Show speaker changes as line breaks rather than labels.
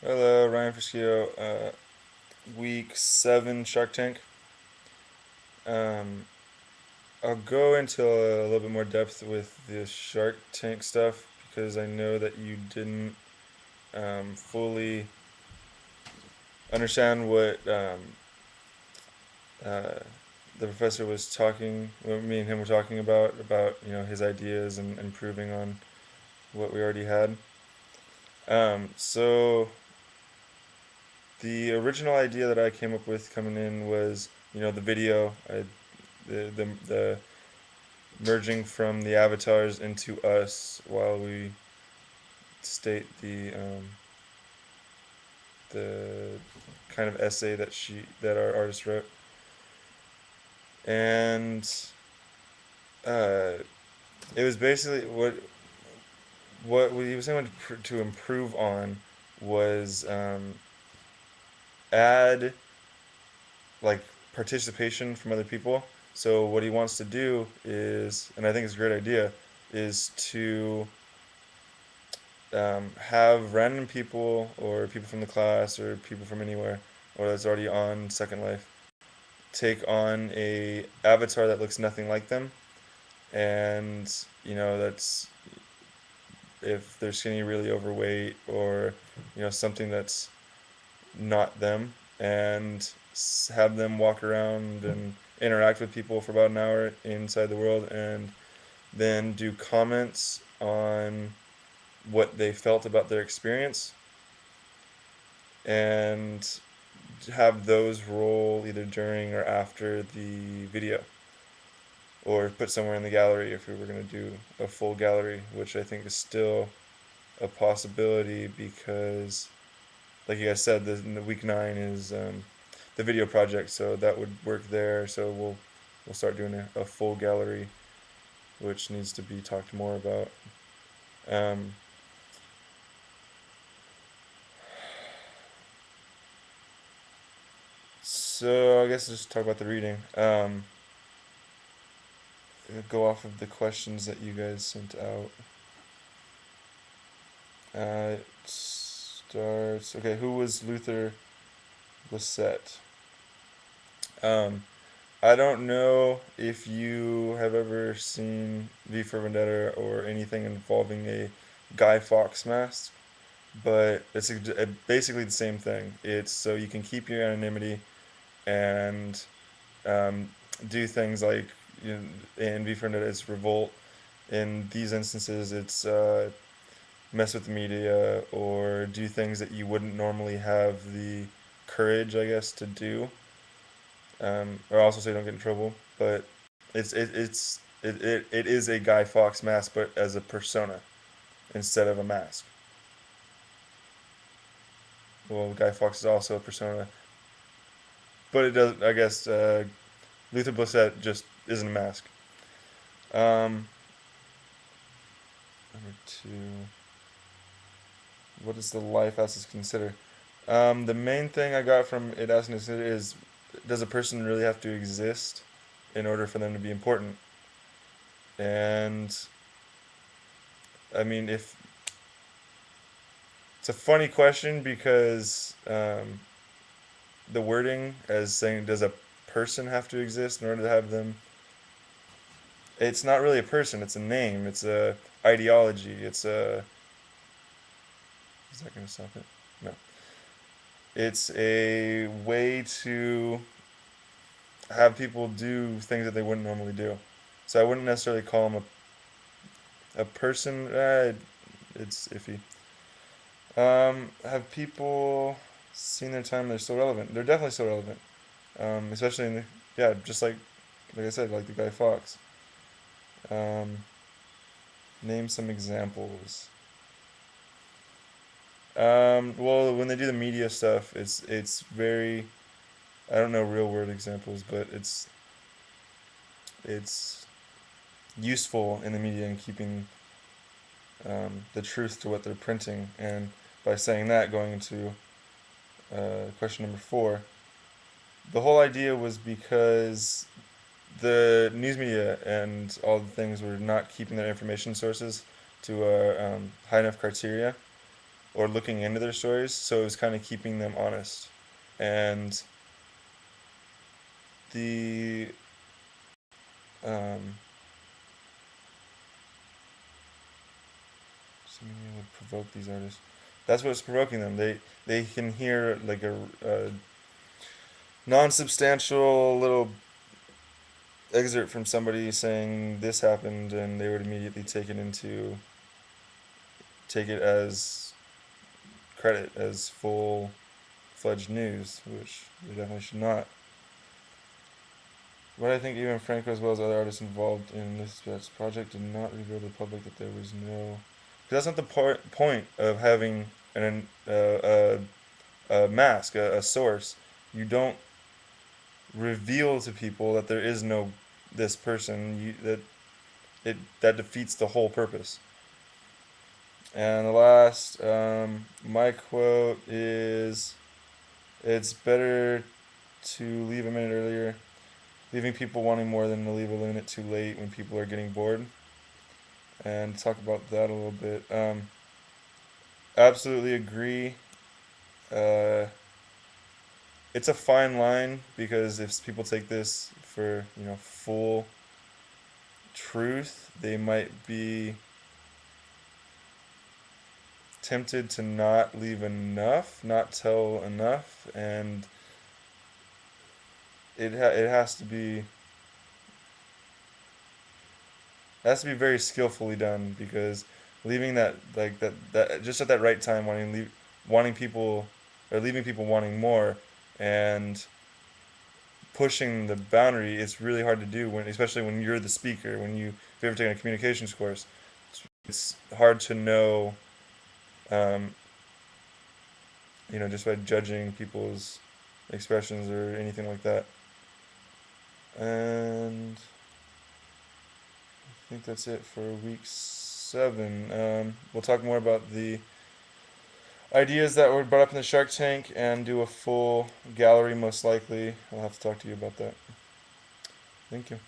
Hello, Ryan Friscio. Week 7 Shark Tank. Um, I'll go into a little bit more depth with the Shark Tank stuff because I know that you didn't fully understand what uh, the professor was talking, what me and him were talking about his ideas and improving on what we already had. So the original idea that I came up with coming in was, the video. The merging from the avatars into us while we state the kind of essay that our artist wrote, and uh, it was basically what he was saying to improve on was add like participation from other people. So what he wants to do is, and I think it's a great idea, is to have random people or people from the class or people from anywhere or that's already on Second Life take on a avatar that looks nothing like them, and that's if they're skinny, really overweight, or something that's not them, and have them walk around and interact with people for about an hour inside the world, and then do comments on what they felt about their experience, and have those roll either during or after the video, or put somewhere in the gallery if we were going to do a full gallery, which I think is still a possibility because, like you guys said, the week 9 is the video project, so that would work there. So we'll start doing a full gallery, which needs to be talked more about. Um, so I guess just talk about the reading. Go off of the questions that you guys sent out. It starts. Okay, who was Luther Blissett? Um, I don't know if you have ever seen V for Vendetta or anything involving a Guy Fawkes mask, but it's basically the same thing. It's so you can keep your anonymity and um, do things like, in V for Vendetta, it's revolt. In these instances, it's mess with the media or do things that you wouldn't normally have the courage, I guess, to do. Or also say don't get in trouble. But it is a Guy Fawkes mask, but as a persona instead of a mask. Well, Guy Fawkes is also a persona, but it does. I guess Luther Blissett just isn't a mask. Um, Number two, what does the life as consider? The main thing I got from it asking to consider is, does a person really have to exist in order for them to be important? And I mean, if it's a funny question because the wording as saying, does a person have to exist in order to have them? It's not really a person. It's a name. It's a ideology. It's a. Is that going to stop it? No. It's a way to have people do things that they wouldn't normally do. So I wouldn't necessarily call them a person. It's iffy. Have people seen their time? They're still relevant. They're definitely still relevant. Especially in the, yeah, just like I said, like the Guy Fawkes. Um, Name some examples. Well, when they do the media stuff, it's very, I don't know real world examples, but it's useful in the media in keeping the truth to what they're printing. And by saying that, going into question number 4, the whole idea was because the news media and all the things were not keeping their information sources to a high enough criteria. or looking into their stories, so it was kind of keeping them honest. And the um, something would provoke these artists. That's what's provoking them. They can hear like a non-substantial little excerpt from somebody saying this happened, and they would immediately take it as credit, as full-fledged news, which they definitely should not. But I think even Franco, as well as other artists involved in this project, did not reveal to the public that there was no. Because that's not the point of having a mask, a source. You don't reveal to people that there is no this person. That defeats the whole purpose. And the last, my quote is, "It's better to leave a minute earlier, leaving people wanting more than to leave a minute too late when people are getting bored." And talk about that a little bit. Absolutely agree. Uh, it's a fine line because if people take this for full truth, they might be tempted to not leave enough, not tell enough, and it has to be very skillfully done because leaving that just at that right time, wanting people or leaving people wanting more, and pushing the boundary is really hard to do especially when you're the speaker. If you've ever taken a communications course, it's hard to know, um, just by judging people's expressions or anything like that. And I think that's it for week 7. We'll talk more about the ideas that were brought up in the Shark Tank and do a full gallery most likely. I'll have to talk to you about that. Thank you.